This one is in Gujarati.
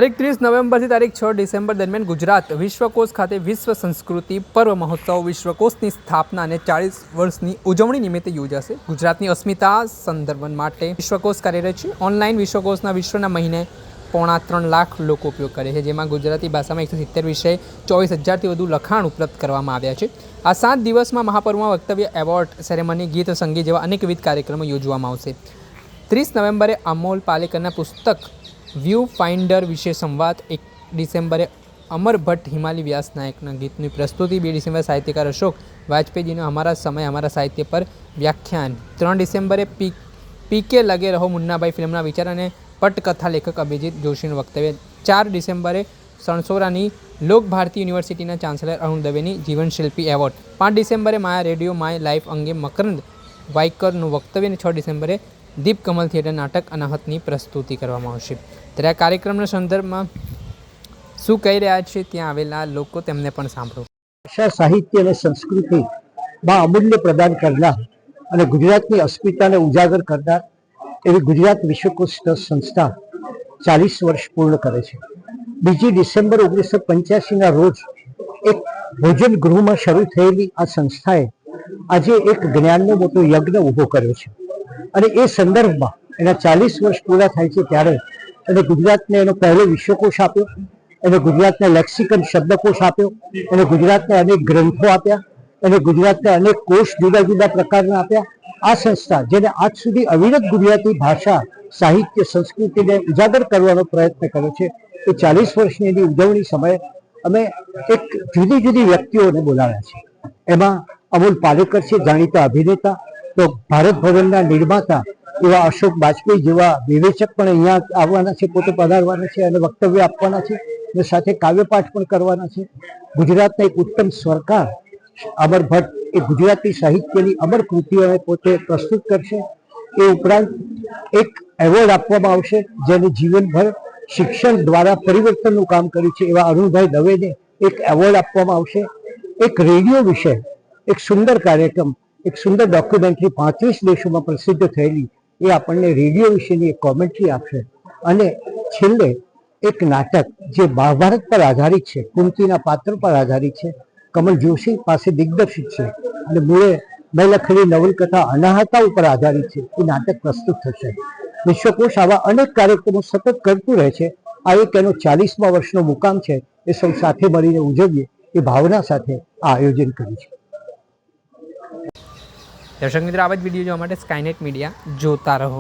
તારીખ 30 નવેમ્બરથી તારીખ 6 ડિસેમ્બર દરમિયાન ગુજરાત વિશ્વકોશ ખાતે વિશ્વ સંસ્કૃતિ પર્વ મહોત્સવ વિશ્વકોશની સ્થાપના અને 40 વર્ષની ઉજવણી નિમિત્તે યોજાશે। ગુજરાતની અસ્મિતા સંદર્ભન માટે વિશ્વકોશ કાર્યરત છે। ઓનલાઈન વિશ્વકોશના વિશ્વના મહિને 3.5 લાખ લોકો ઉપયોગ કરે છે, જેમાં ગુજરાતી ભાષામાં 170 વિષય 24,000થી વધુ લખાણ ઉપલબ્ધ કરવામાં આવ્યા છે। આ 7 દિવસમાં મહાપર્વમાં વક્તવ્ય, એવોર્ડ સેરેમની, ગીત સંગીત જેવા અનેકવિધ કાર્યક્રમો યોજવામાં આવશે। 30 નવેમ્બરે અમોલ પાલેકરના પુસ્તક વ્યૂ ફાઇન્ડર વિશે સંવાદ, 1 ડિસેમ્બરે અમર ભટ્ટ હિમાલી વ્યાસ નાયકના ગીતની પ્રસ્તુતિ, 2 ડિસેમ્બરે સાહિત્યકાર અશોક વાજપેયીજીનો હમારા સમય હમારા સાહિત્ય પર વ્યાખ્યાન, 3 ડિસેમ્બરે પીકે લગે રહો મુન્નાભાઈ ફિલ્મના વિચાર અને પટકથા લેખક અભિજીત જોશીનું વક્તવ્ય, 4 ડિસેમ્બરે સણસોરાની લોકભારતી યુનિવર્સિટીના ચાન્સેલર અરુણ દવેની જીવનશિલ્પી એવોર્ડ, 5 ડિસેમ્બરે માયા રેડિયો માય લાઈફ અંગે મકરંદ વાયકરનું વક્તવ્ય અને 6 ડિસેમ્બરે દીપ કમલ થિયેટર નાટક અનાહતની પ્રસ્તુતિ કરવામાં આવશે। ત્યારે આ કાર્યક્રમના સંદર્ભમાં શું કહી રહ્યા છે ત્યાં આવેલા લોકો, તેમને પણ સાંભળો। ભાષા, સાહિત્ય અને સંસ્કૃતિમાં અમૂલ્ય પ્રદાન કરનાર અને ગુજરાતની અસ્મિતાને ઉજાગર કરનાર એવી ગુજરાત વિશ્વકોશ ટ્રસ્ટ સંસ્થા 40 વર્ષ પૂર્ણ કરે છે। 2 ડિસેમ્બર 1985ના રોજ એક ભોજન ગૃહમાં શરૂ થયેલી આ સંસ્થાએ આજે એક જ્ઞાનનો મોટો યજ્ઞ ઊભો કર્યો છે અને એ સંદર્ભમાં એના 40 વર્ષ પૂરા થાય છે ત્યારે એને ગુજરાતને એનો પહેલો વિશ્વકોશ આપ્યો, એને ગુજરાતને લેક્સિકન શબ્દકોશ આપ્યો, એને ગુજરાતને અનેક ગ્રંથો આપ્યા, એને ગુજરાતને અનેક કોષ જુદા જુદા પ્રકારના આપ્યા। આ સંસ્થા જેને આજ સુધી અવિરત ગુજરાતી ભાષા, સાહિત્ય, સંસ્કૃતિને ઉજાગર કરવાનો પ્રયત્ન કર્યો છે, એ 40 વર્ષની એની ઉજવણી સમયે અમે એક જુદી જુદી વ્યક્તિઓને બોલાવ્યા છે। એમાં અમોલ પાલેકર છે, જાણીતા અભિનેતા, તો ભારત ભવનના નિર્માતા એવા અશોક વાજપેયી જેવા વિવેચક પણ અહીંયા આવવાના છે, પોતે પધારવાના છે અને વક્તવ્ય આપવાના છે અને સાથે કાવ્યપાઠ પણ કરવાના છે। ગુજરાતના એક ઉત્તમ સ્વરકાર અમર ભટ્ટ એ ગુજરાતી સાહિત્યની અમર કૃતિઓને પોતે પ્રસ્તુત કરશે। એ ઉપરાંત એક એવોર્ડ આપવામાં આવશે જેને જીવનભર શિક્ષણ દ્વારા પરિવર્તનનું કામ કર્યું છે એવા અરુણભાઈ દવેને એક એવોર્ડ આપવામાં આવશે। એક રેડિયો વિશે એક સુંદર કાર્યક્રમ, એક સુંદર ડોક્યુમેન્ટરી 35 દેશોમાં પ્રસિદ્ધ થયેલી, એ આપણને રેડિયો વિશેની એક કોમેન્ટ્રી આપશે। અને છેલ્લે એક નાટક જે મહાભારત પર આધારિત છે, કુંતીના પાત્ર પર આધારિત છે, કમલ જોશી પાસે દિગ્દર્શિત છે અને મૂળે મેં લખેલી નવલકથા અનાહતા ઉપર આધારિત છે, એ નાટક પ્રસ્તુત થશે। વિશ્વકોશ આવા અનેક કાર્યક્રમો સતત કરતું રહે છે। આ એક એનો 40મા વર્ષનો મુકામ છે, એ સૌ સાથે મળીને ઉજવીએ એ ભાવના સાથે આ આયોજન કર્યું છે। દર્શક મિત્રો, આવા જ વિડીયો જોવા માટે સ્કાયનેટ મીડિયા જોતા રહો।